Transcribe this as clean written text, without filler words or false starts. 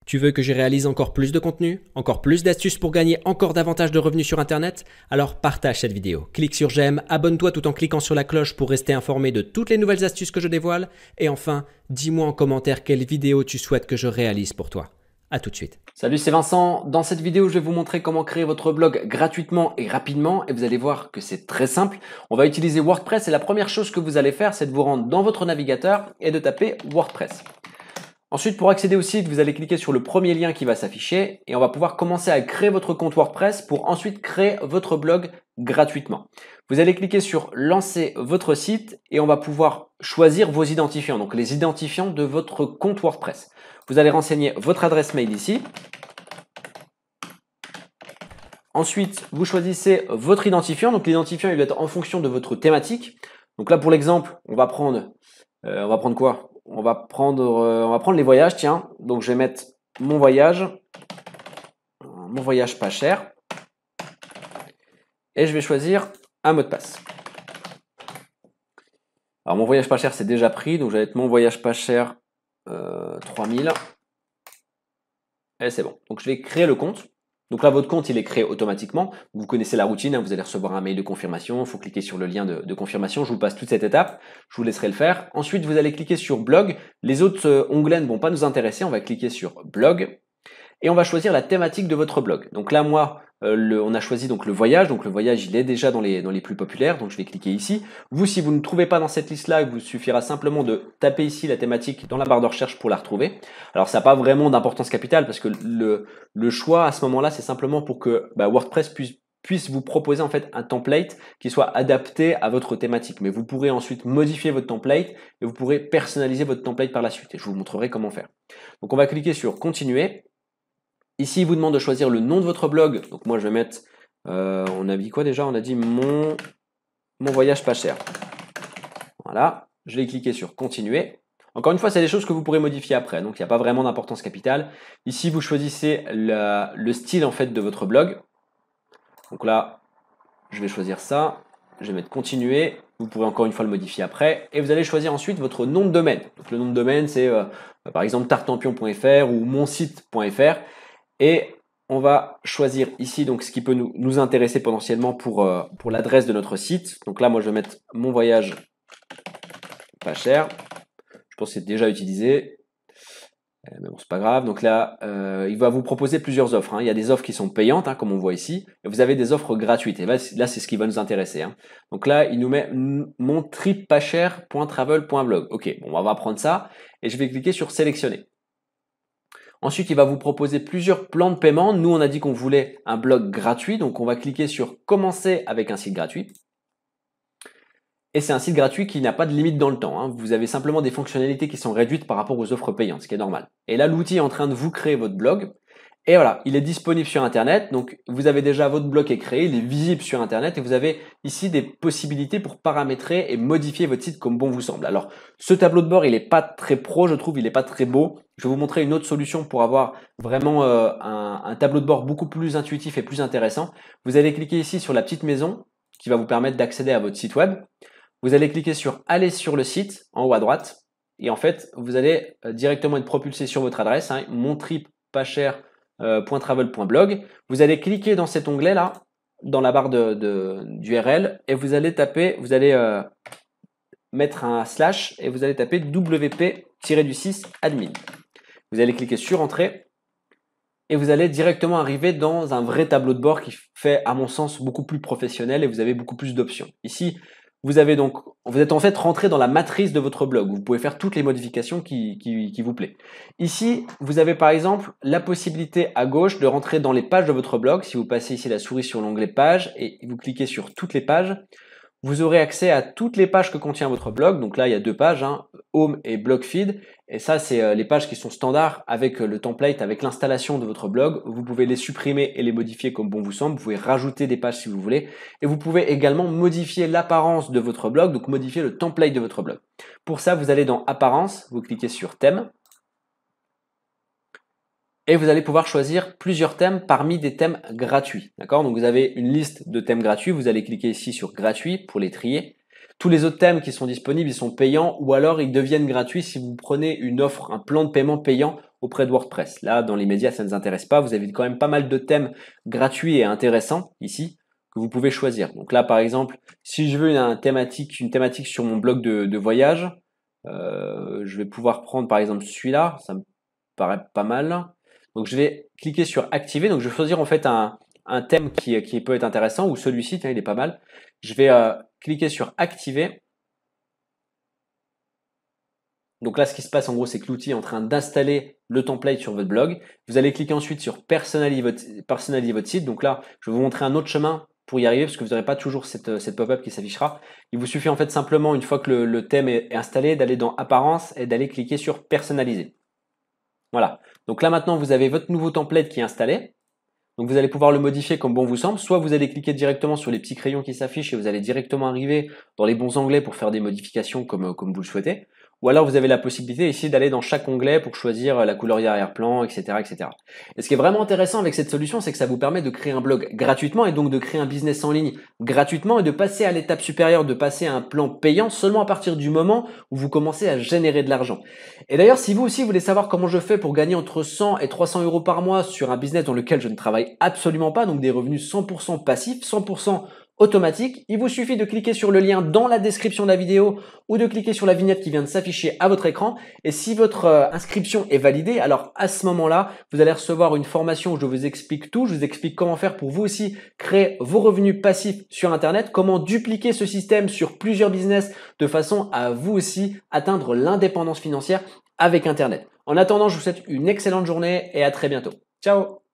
Tu veux que je réalise encore plus de contenu, encore plus d'astuces pour gagner encore davantage de revenus sur Internet? Alors partage cette vidéo, clique sur j'aime, abonne-toi tout en cliquant sur la cloche pour rester informé de toutes les nouvelles astuces que je dévoile. Et enfin, dis-moi en commentaire quelle vidéo tu souhaites que je réalise pour toi. A tout de suite. Salut, c'est Vincent. Dans cette vidéo, je vais vous montrer comment créer votre blog gratuitement et rapidement. Et vous allez voir que c'est très simple. On va utiliser WordPress et la première chose que vous allez faire, c'est de vous rendre dans votre navigateur et de taper WordPress. Ensuite, pour accéder au site, vous allez cliquer sur le premier lien qui va s'afficher et on va pouvoir commencer à créer votre compte WordPress pour ensuite créer votre blog gratuitement. Vous allez cliquer sur lancer votre site et on va pouvoir choisir vos identifiants, donc les identifiants de votre compte WordPress. Vous allez renseigner votre adresse mail ici. Ensuite, vous choisissez votre identifiant. Donc l'identifiant, il va être en fonction de votre thématique. Donc là, pour l'exemple, on va prendre quoi? On va prendre les voyages, tiens. Donc je vais mettre mon voyage pas cher. Et je vais choisir un mot de passe. Alors mon voyage pas cher, c'est déjà pris. Donc je vais mettre mon voyage pas cher 3000. Et c'est bon. Donc je vais créer le compte. Donc là, votre compte, il est créé automatiquement. Vous connaissez la routine, hein, vous allez recevoir un mail de confirmation. Il faut cliquer sur le lien de confirmation. Je vous passe toute cette étape. Je vous laisserai le faire. Ensuite, vous allez cliquer sur blog. Les autres onglets ne vont pas nous intéresser. On va cliquer sur blog. Et on va choisir la thématique de votre blog. Donc là, moi, on a choisi donc le voyage. Donc le voyage, il est déjà dans les plus populaires. Donc je vais cliquer ici. Vous, si vous ne trouvez pas dans cette liste-là, il vous suffira simplement de taper ici la thématique dans la barre de recherche pour la retrouver. Alors ça n'a pas vraiment d'importance capitale parce que le choix à ce moment-là, c'est simplement pour que WordPress puisse vous proposer en fait un template qui soit adapté à votre thématique. Mais vous pourrez ensuite modifier votre template et vous pourrez personnaliser votre template par la suite. Et je vous montrerai comment faire. Donc on va cliquer sur continuer. Ici, il vous demande de choisir le nom de votre blog. Donc moi, je vais mettre, on a dit quoi déjà? On a dit mon voyage pas cher. Voilà, je vais cliquer sur continuer. Encore une fois, c'est des choses que vous pourrez modifier après, donc il n'y a pas vraiment d'importance capitale. Ici, vous choisissez le style en fait de votre blog. Donc là, je vais choisir ça. Je vais mettre continuer. Vous pourrez encore une fois le modifier après. Et vous allez choisir ensuite votre nom de domaine. Donc le nom de domaine, c'est par exemple tartampion.fr ou monsite.fr. Et on va choisir ici donc ce qui peut nous intéresser potentiellement pour l'adresse de notre site. Donc là, moi, je vais mettre mon voyage pas cher. Je pense que c'est déjà utilisé. Mais bon, c'est pas grave. Donc là, il va vous proposer plusieurs offres. Hein. Il y a des offres qui sont payantes, hein, comme on voit ici. Et vous avez des offres gratuites. Et là, c'est ce qui va nous intéresser. Hein. Donc là, il nous met mon trip pas cher.travel.blog. Ok, bon, on va prendre ça. Et je vais cliquer sur sélectionner. Ensuite, il va vous proposer plusieurs plans de paiement. Nous, on a dit qu'on voulait un blog gratuit. Donc, on va cliquer sur commencer avec un site gratuit. Et c'est un site gratuit qui n'a pas de limite dans le temps. Hein. Vous avez simplement des fonctionnalités qui sont réduites par rapport aux offres payantes, ce qui est normal. Et là, l'outil est en train de vous créer votre blog. Et voilà, il est disponible sur Internet. Donc, vous avez déjà votre blog qui est créé, il est visible sur Internet et vous avez ici des possibilités pour paramétrer et modifier votre site comme bon vous semble. Alors, ce tableau de bord, il n'est pas très pro, je trouve, il n'est pas très beau. Je vais vous montrer une autre solution pour avoir vraiment un tableau de bord beaucoup plus intuitif et plus intéressant. Vous allez cliquer ici sur la petite maison qui va vous permettre d'accéder à votre site web. Vous allez cliquer sur aller sur le site en haut à droite et en fait, vous allez directement être propulsé sur votre adresse, hein, montripascher.travel.blog. Vous allez cliquer dans cet onglet là, dans la barre d'URL et vous allez taper, vous allez mettre un slash et vous allez taper wp-du6 admin. Vous allez cliquer sur entrée et vous allez directement arriver dans un vrai tableau de bord qui fait, à mon sens, beaucoup plus professionnel et vous avez beaucoup plus d'options. Ici, vous êtes en fait rentré dans la matrice de votre blog. Vous pouvez faire toutes les modifications qui vous plaît. Ici, vous avez par exemple la possibilité à gauche de rentrer dans les pages de votre blog. Si vous passez ici la souris sur l'onglet pages et vous cliquez sur toutes les pages, vous aurez accès à toutes les pages que contient votre blog. Donc là, il y a deux pages, hein, Home et Blog Feed. Et ça, c'est les pages qui sont standards avec le template, avec l'installation de votre blog. Vous pouvez les supprimer et les modifier comme bon vous semble. Vous pouvez rajouter des pages si vous voulez. Et vous pouvez également modifier l'apparence de votre blog, donc modifier le template de votre blog. Pour ça, vous allez dans Apparence, vous cliquez sur Thème. Et vous allez pouvoir choisir plusieurs thèmes parmi des thèmes gratuits. D'accord? Donc vous avez une liste de thèmes gratuits, vous allez cliquer ici sur gratuit pour les trier. Tous les autres thèmes qui sont disponibles, ils sont payants ou alors ils deviennent gratuits si vous prenez une offre, un plan de paiement payant auprès de WordPress. Là, dans les médias, ça ne nous intéresse pas. Vous avez quand même pas mal de thèmes gratuits et intéressants ici que vous pouvez choisir. Donc là, par exemple, si je veux une thématique sur mon blog de voyage, je vais pouvoir prendre par exemple celui-là. Ça me paraît pas mal. Donc je vais cliquer sur activer. Donc je vais choisir en fait un thème qui peut être intéressant, ou celui-ci, il est pas mal. Je vais cliquer sur activer. Donc là, ce qui se passe en gros, c'est que l'outil est en train d'installer le template sur votre blog. Vous allez cliquer ensuite sur personnaliser votre site. Donc là, je vais vous montrer un autre chemin pour y arriver, parce que vous n'aurez pas toujours cette pop-up qui s'affichera. Il vous suffit en fait simplement, une fois que le thème est installé, d'aller dans apparence et d'aller cliquer sur personnaliser. Voilà. Donc là maintenant, vous avez votre nouveau template qui est installé. Donc vous allez pouvoir le modifier comme bon vous semble. Soit vous allez cliquer directement sur les petits crayons qui s'affichent et vous allez directement arriver dans les bons onglets pour faire des modifications comme vous le souhaitez. Ou alors vous avez la possibilité ici d'aller dans chaque onglet pour choisir la couleur d'arrière-plan, etc., etc. Et ce qui est vraiment intéressant avec cette solution, c'est que ça vous permet de créer un blog gratuitement et donc de créer un business en ligne gratuitement et de passer à l'étape supérieure, de passer à un plan payant seulement à partir du moment où vous commencez à générer de l'argent. Et d'ailleurs, si vous aussi voulez savoir comment je fais pour gagner entre 100 et 300 euros par mois sur un business dans lequel je ne travaille absolument pas, donc des revenus 100% passifs, 100% automatique, il vous suffit de cliquer sur le lien dans la description de la vidéo ou de cliquer sur la vignette qui vient de s'afficher à votre écran. Et si votre inscription est validée, alors à ce moment-là, vous allez recevoir une formation où je vous explique tout. Je vous explique comment faire pour vous aussi créer vos revenus passifs sur Internet, comment dupliquer ce système sur plusieurs business de façon à vous aussi atteindre l'indépendance financière avec Internet. En attendant, je vous souhaite une excellente journée et à très bientôt. Ciao!